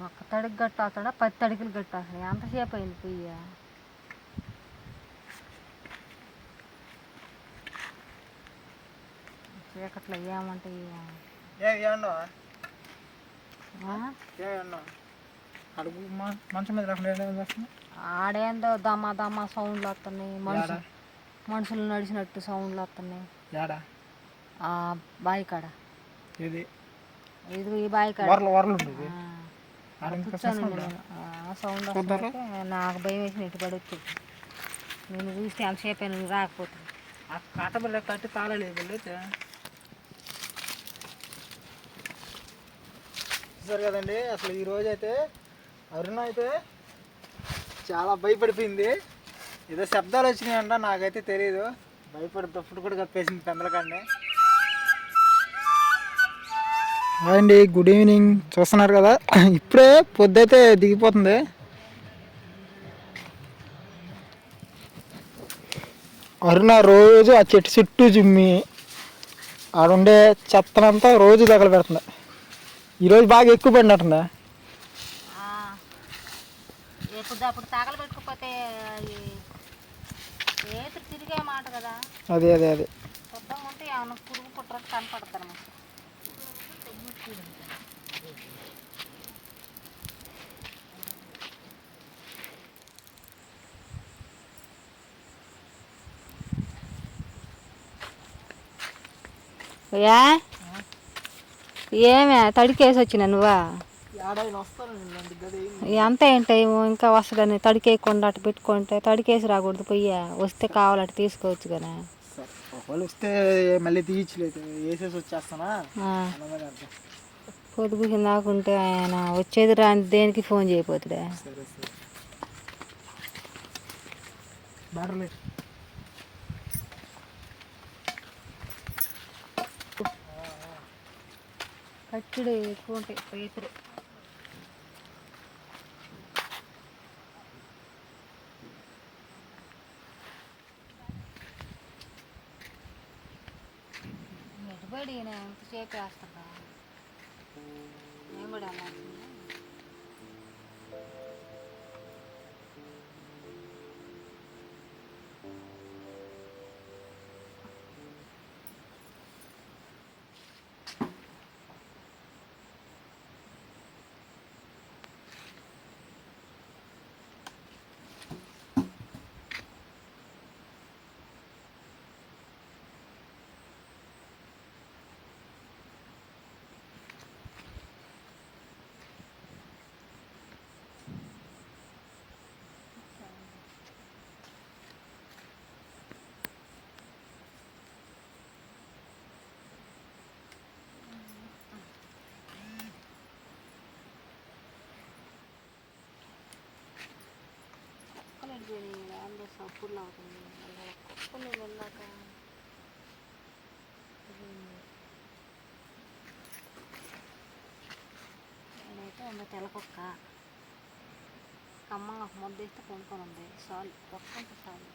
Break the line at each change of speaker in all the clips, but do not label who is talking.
ఒక్క తడికి గట్టావుతాడా 10 తడికలు గట్టాలి ఎంతసేపు అయింది పొయ్యి చీకట్లో ఏమంటాయి
అడుగు మంచం మీద రాకుండా
ఆడేందో దమ్మా దమ్మా సౌండ్లు వస్తున్నాయి మనుషులు నడిచినట్టు సౌండ్లు వస్తున్నాయి బావి కాడ
ఇది
ఈ బావి కాడ కూర్చొని సౌండ్ వస్తుంటే నాకు భయం వేసి ఇటు పడి వచ్చింది నేను చూస్తే ఎంతసేపు అయినా రాకపోతే
ఆ కట్టబిల్ల కట్టి తాళలేదు చూసారు కదండి. అసలు ఈరోజు అయితే అరుణ అయితే చాలా భయపడిపోయింది. ఏదో శబ్దాలు వచ్చినాయంట, నాకైతే తెలియదు. భయపడి తప్పుడు కూడా కప్పేసింది పెందలకాన్ని. అండి గుడ్ ఈవినింగ్. చూస్తున్నారు కదా, ఇప్పుడే పొద్దుైతే దిగిపోతుంది. అరుణ రోజు ఆ చెట్టు చుట్టూ జిమ్మి ఆడుండే చెత్తనంతా రోజు తగల పెడుతుంది. ఈరోజు బాగా ఎక్కువ పడినట్టుందా?
అప్పుడు తగలబెట్టకపోతే ఏతులు తిరిగే మాట కదా.
అదే అదే అదే
శుద్ధంగా ఉంటే ఏమన్నా పురుగు పుట్టరకు కనపడతారు మాకు. ఏమే తడికేసి వచ్చినా నువ్వా? ఎంత ఏంటి ఇంకా వస్తుందని తడికేయకుండా అటు పెట్టుకుంటే తడికేసి రాకూడదు. పొయ్యి వస్తే కావాలంటే తీసుకోవచ్చు కానీ
వస్తే మళ్ళీ తీయచ్చలేదు, వేసేసి వచ్చేస్తానా.
పొదుపు దాకుంటే ఆయన వచ్చేది రాని దేనికి ఫోన్ చేయపోతుడే. కచ్చిడు ఎక్కువ ఉంటాయి రైతులు. ఎటుబడి ఎంతసేపు వేస్తుందా నేను కూడా వెళ్ళాల్సింది. అందరూ సప్పుడులు అవుతుంది కుక్కలు వెళ్ళాక నేనైతే ఉన్న తెల్లకుక్క కమ్మంగా ముద్ద ఇస్తే కొనుక్కొని ఉంది. చాలు ఒక్కంటే చాలు.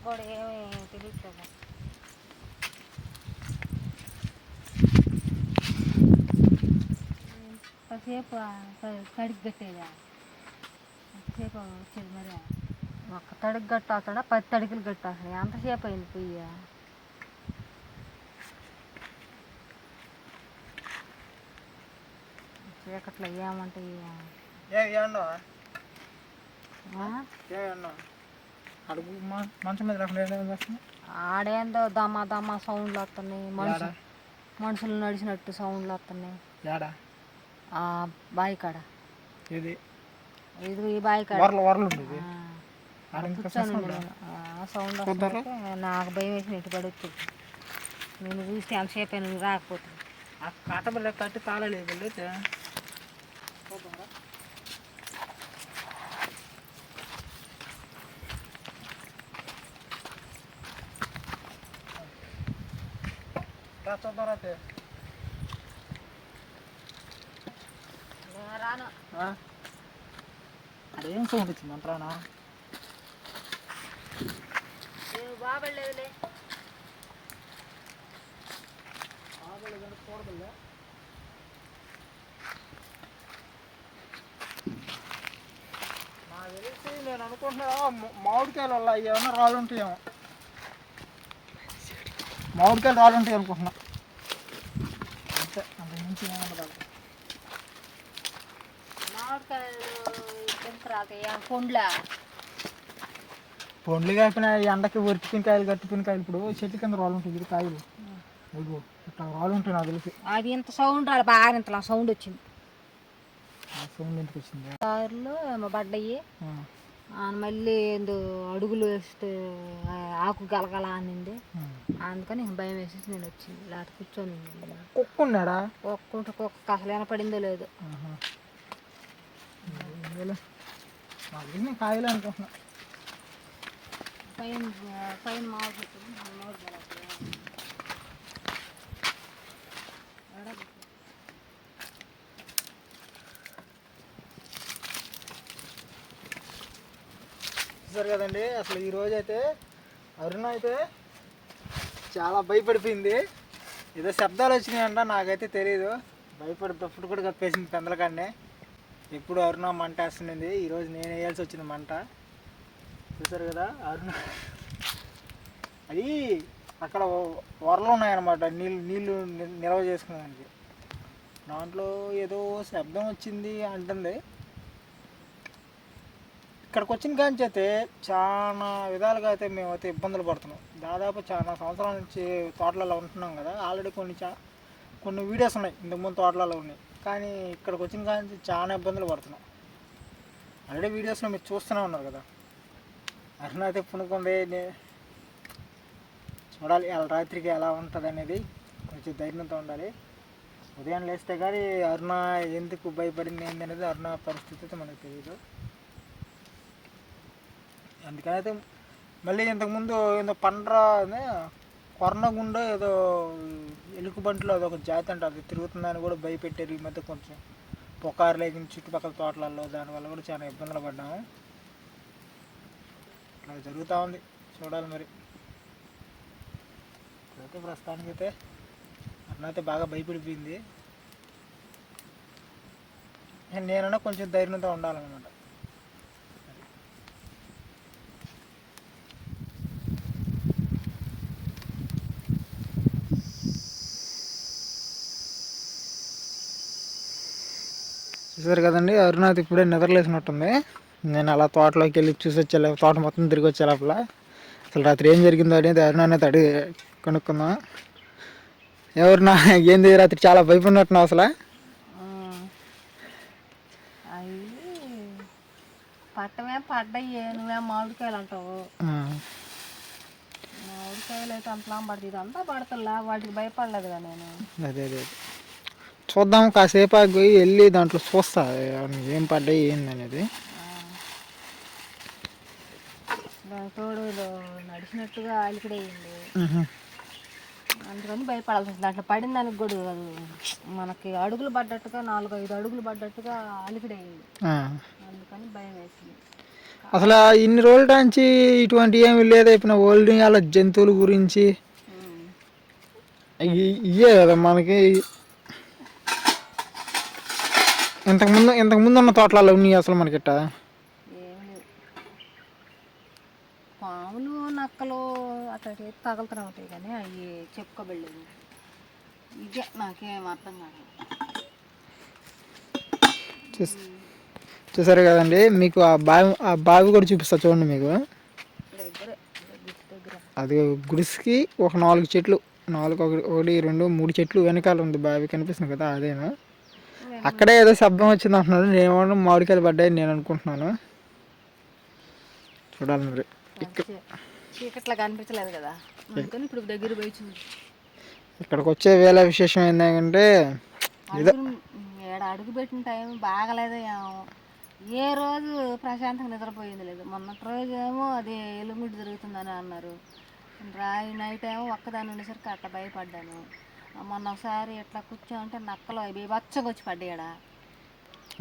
కూడా ఏమీ తెలియదు కదా. కాసేపు తడికి కట్టేదా ఎంతసేపు వచ్చేది మరి. ఒక్క తడికి గట్టావుతాడా 10 తడికలు గట్టాలి ఎంతసేపు అయింది పొయ్యి. చీకట్లో ఏమంటాయి
అడుగు మంచం మీద రాకుండా
ఆడేందో దమ్మా దమ్మా సౌండ్లు వస్తున్నాయి. మనుషులు నడిచినట్టు సౌండ్లు వస్తున్నాయి బావి కాడ. ఇది ఈ బావి కాడ కూర్చొని సౌండ్ వస్తుంటే నాకు భయం వేసి ఇటు పడి వచ్చింది. నేను చూస్తే ఎంతసేపు అయినా రాకపోతే
ఆ కట్టబిల్ల కట్టి తాళలేదు. చూద్దాం అయితే.
రాను.
అదేం సౌండ్ వచ్చింది అంటారా?
బాబలేదులే.
చూడదులే. నాకు తెలిసి నేను అనుకుంటున్నా మామిడికాయలు వల్ల ఏమన్నా రాళ్ళు ఉంటాయేమో. మామిడికాయలు రాళ్ళు ఉంటాయి అనుకుంటున్నా. అంతే, అంత మించి ఏమన్నా.
మామిడికాయలు పండ్లా
పండ్లు కాకపోయినా ఎండకి వరిపిన కాయలు గట్టిపిన కాయలు ఇప్పుడు చెట్టు కింద రాళ్ళు ఉంటాయి. ఇది కాయలు ఇదిగో ఇట్లా రాళ్ళు ఉంటాయి నాకు తెలిసి.
అది ఇంత సౌండ్ రాలి బాగా ఇంతలా సౌండ్ వచ్చింది.
సౌండ్ ఎందుకు వచ్చింది?
కారులో ఏమో పడ్డాయి. మళ్ళీ ఏందో అడుగులు వేస్తే ఆకు గలగల అనింది. అందుకని భయం వేసేసి నేను వచ్చింది. లేకపోతే కూర్చొని
కుక్క ఉన్నాడా?
కుక్క అసలు వినపడిందో లేదు.
కాయలు అనుకుంటున్నా.
పైన పైన మామిడి
చూసారు కదండి. అసలు ఈరోజు అయితే అరుణ అయితే చాలా భయపడిపోయింది. ఏదో శబ్దాలు వచ్చినాయంట, నాకైతే తెలియదు. భయపడి దుప్పటి కూడా కప్పేసింది పెందలకాడనే. ఎప్పుడు అరుణ మంట వేస్తుంది. ఈరోజు నేను వేయాల్సి వచ్చింది మంట. చూసారు కదా అరుణ. అది అక్కడ వరలు ఉన్నాయన్నమాట, నీళ్ళు నిల్వ చేసుకునేదానికి. దాంట్లో ఏదో శబ్దం వచ్చింది అంటుంది. ఇక్కడికి వచ్చిన కాంచి అయితే చాలా విధాలుగా అయితే మేమైతే ఇబ్బందులు పడుతున్నాం. దాదాపు చాలా సంవత్సరాల నుంచి తోటలలో ఉంటున్నాం కదా. ఆల్రెడీ కొన్ని వీడియోస్ ఉన్నాయి ఇంతకుముందు తోటలలో ఉన్నాయి. కానీ ఇక్కడికి వచ్చిన కాంచి చాలా ఇబ్బందులు పడుతున్నాం. ఆల్రెడీ వీడియోస్లో మీరు చూస్తూనే ఉన్నారు కదా. అరుణ అయితే పునుకుంది. చూడాలి వాళ్ళ రాత్రికి ఎలా ఉంటుంది అనేది. కొంచెం ధైర్యంతో ఉండాలి. ఉదయం లేస్తే కానీ అరుణ ఎందుకు భయపడింది ఏంది అనేది అరుణ పరిస్థితి అయితే మనకు తెలియదు. అందుకని అయితే మళ్ళీ ఇంతకుముందు ఏదో కొర్నగుండో ఏదో ఎలుకబంటిలో అదొక జాతి అంటే అది తిరుగుతుందని కూడా భయపెట్టారు. ఈ మధ్య కొంచెం పొకారు లేని చుట్టుపక్కల తోటలలో. దానివల్ల కూడా చాలా ఇబ్బందులు పడ్డాము. అలా జరుగుతూ ఉంది. చూడాలి మరి. అయితే ప్రస్తుతానికైతే అన్న అయితే బాగా భయపడిపోయింది. నేనన్నా కొంచెం ధైర్యంతో ఉండాలన్నమాట. చూసారు కదండి అరుణ అయితే ఇప్పుడే నిద్రలేసినట్టుంది. నేను అలా తోటలోకి వెళ్ళి చూసి వచ్చే తోట మొత్తం తిరిగి వచ్చే లోపల అసలు రాత్రి ఏం జరిగిందో అనేది అరుణ అనేది అడిగి కనుక్కుందాం. ఎవరున్నా ఏంది రాత్రి చాలా భయపడినట్టున్నావు అసలు?
అవి పట్టమే పడ్డాయి. నువ్వేం మామిడికాయలు అంటావు. మామిడికాయలు అయితే అంతలా పడుతుంది. ఇదంతా పడతలా, వాటికి భయపడలేదుగా నేను.
అదే చూద్దాం కాసేపు ఆగి వెళ్ళి దాంట్లో చూస్తా ఏం పడ్డాయి ఏంది అనేది.
తోడు నడిచినట్టుగా అలికిడయింది. అందుకని భయపడాల్సి వస్తుంది. అట్లా పడిన దానికి కూడా మనకి అడుగులు పడ్డట్టుగా 4-5 అడుగులు పడ్డట్టుగా అలికిడయింది. అందుకని భయం వేసింది.
అసలు ఇన్ని రోజుల నుంచి ఇటువంటి ఏమి లేదు. ఇప్పుడు ఓల్డ్ వాళ్ళ జంతువుల గురించి ఇవే కదా మనకి. ఇంతకుముందు ఉన్న తోటలలో ఉన్నాయి అసలు మనకిట్ట
ఏమి లేవు. పాములు నక్కలు అట్లా తగులుతూనే ఉంటాయి కానీ అవి చెప్పుకోబడలేదు. ఇదే నాకేం అర్థం కాదు.
చూసారు కదండి. మీకు ఆ బావి కూడా చూపిస్తా చూడండి. మీకు అది గుడిసికి ఒక 4 చెట్లు, 1, 2, 3 చెట్లు వెనకాల ఉంది బావి కనిపిస్తుంది కదా. అదేనా అక్కడే ఏదో శబ్దం వచ్చింది అంటున్నాడు. నేను మామిడికాయలు పడ్డాయి నేను అనుకుంటున్నాను. చూడాలి మరి.
చీకట్లా కనిపించలేదు కదా, ఇప్పుడు దగ్గర పోయి చూసి
ఇక్కడికి వచ్చే వేళ విశేషం ఏంటంటే
అడుగు పెట్టిన టైం బాగలేదు. ఏ రోజు ప్రశాంతంగా నిద్రపోయింది లేదు. మొన్నటి రోజు ఏమో అది ఎలుగుమిడి జరుగుతుందని అన్నారు. నైట్ ఏమో ఒక్కదాన్ని ఉండేసరికి అట్లా భయపడ్డాను. మొన్న ఒకసారి ఇట్లా కూర్చోంటే నక్కలు అవి బచ్చగా వచ్చి పడ్డాయడా.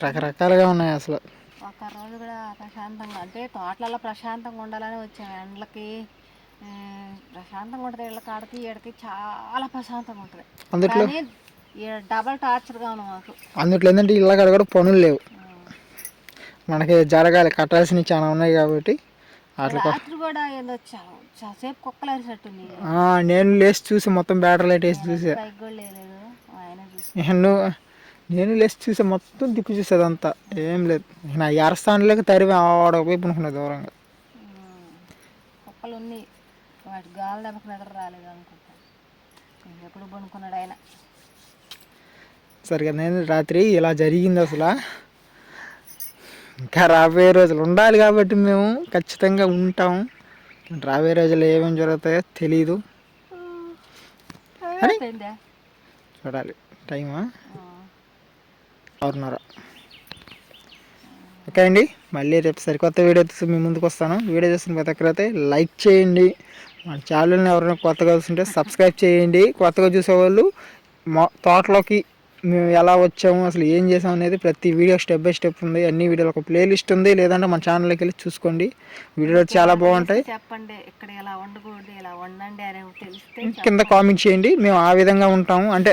రకరకాలుగా ఉన్నాయి అసలు.
ఒక రోజు కూడా ప్రశాంతంగా అంటే తోటలలో ప్రశాంతంగా ఉండాలని వచ్చాము. ఎండలకి ప్రశాంతంగా ఉంటుంది, ఇళ్ళ కాడికి ఈడకి చాలా ప్రశాంతంగా ఉంటుంది.
అందుట్లో
కానీ డబల్ టార్చర్గా ఉన్నాం మాకు.
అందుట్లో ఏంటంటే ఇళ్ళ కాడ కూడా పనులు లేవు, మనకి జరగాలి, కట్టాల్సినవి చాలా ఉన్నాయి కాబట్టి అట్లా.
రాత్రి కూడా ఏదో సేపు కుక్కలు అరిసినట్టుంది.
నేను లేచి చూసి మొత్తం బ్యాటరీ లైట్ వేసి చూసా.
పైకి కూడా లేదు, ఆయన చూసి
నేను లేచి చూసా, మొత్తం తిప్పి చూసేది అంతా ఏం లేదు. నా ఎరస్థానంలోకి తరివి ఆడకపోయి పనుకున్నా దూరంగా.
కుక్కలు ఉన్నాయి, వాటి గాలి దెబ్బకి నిద్ర రాలేదు అనుకుంటా. ఎప్పుడు పనుకున్నాడు ఆయన.
సరిగా నేను రాత్రి ఇలా జరిగింది అసలు. ఇంకా రాబోయే రోజులు ఉండాలి కాబట్టి మేము ఖచ్చితంగా ఉంటాం. రాబోయే రోజులు ఏమేమి జరుగుతాయో తెలీదు, చూడాలి. టైమా 6:30. ఓకే అండి, మళ్ళీ రేపు సరికొత్త వీడియో తీసి మీ ముందుకు వస్తాను. వీడియో చూసిన ప్రతి ఒక్కరైతే లైక్ చేయండి. మన ఛానల్ని ఎవరైనా కొత్తగా చూస్తుంటే సబ్స్క్రైబ్ చేయండి. కొత్తగా చూసేవాళ్ళు మా తోటలోకి మేము ఎలా వచ్చాము, అసలు ఏం చేసాం అనేది ప్రతి వీడియో స్టెప్ బై స్టెప్ ఉంది. అన్ని వీడియోలు ఒక ప్లేలిస్ట్ ఉంది, లేదంటే మన ఛానల్లోకి వెళ్ళి చూసుకోండి. వీడియోలు చాలా బాగుంటాయి.
చెప్పండి ఇక్కడ ఎలా వండకూడదు, ఎలా వండండి అని తెలిస్తే
కింద కామెంట్ చేయండి. మేము ఆ విధంగా ఉంటాము. అంటే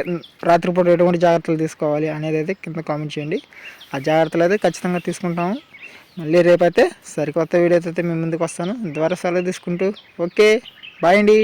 రాత్రిపూట ఎటువంటి జాగ్రత్తలు తీసుకోవాలి అనేది అయితే కింద కామెంట్ చేయండి. ఆ జాగ్రత్తలు అయితే ఖచ్చితంగా తీసుకుంటాము. మళ్ళీ రేపైతే సరికొత్త వీడియోతో అయితే మేము ముందుకు వస్తాను. ఇంతవరకు సెలవు తీసుకుంటూ ఓకే బాయ్ అండి.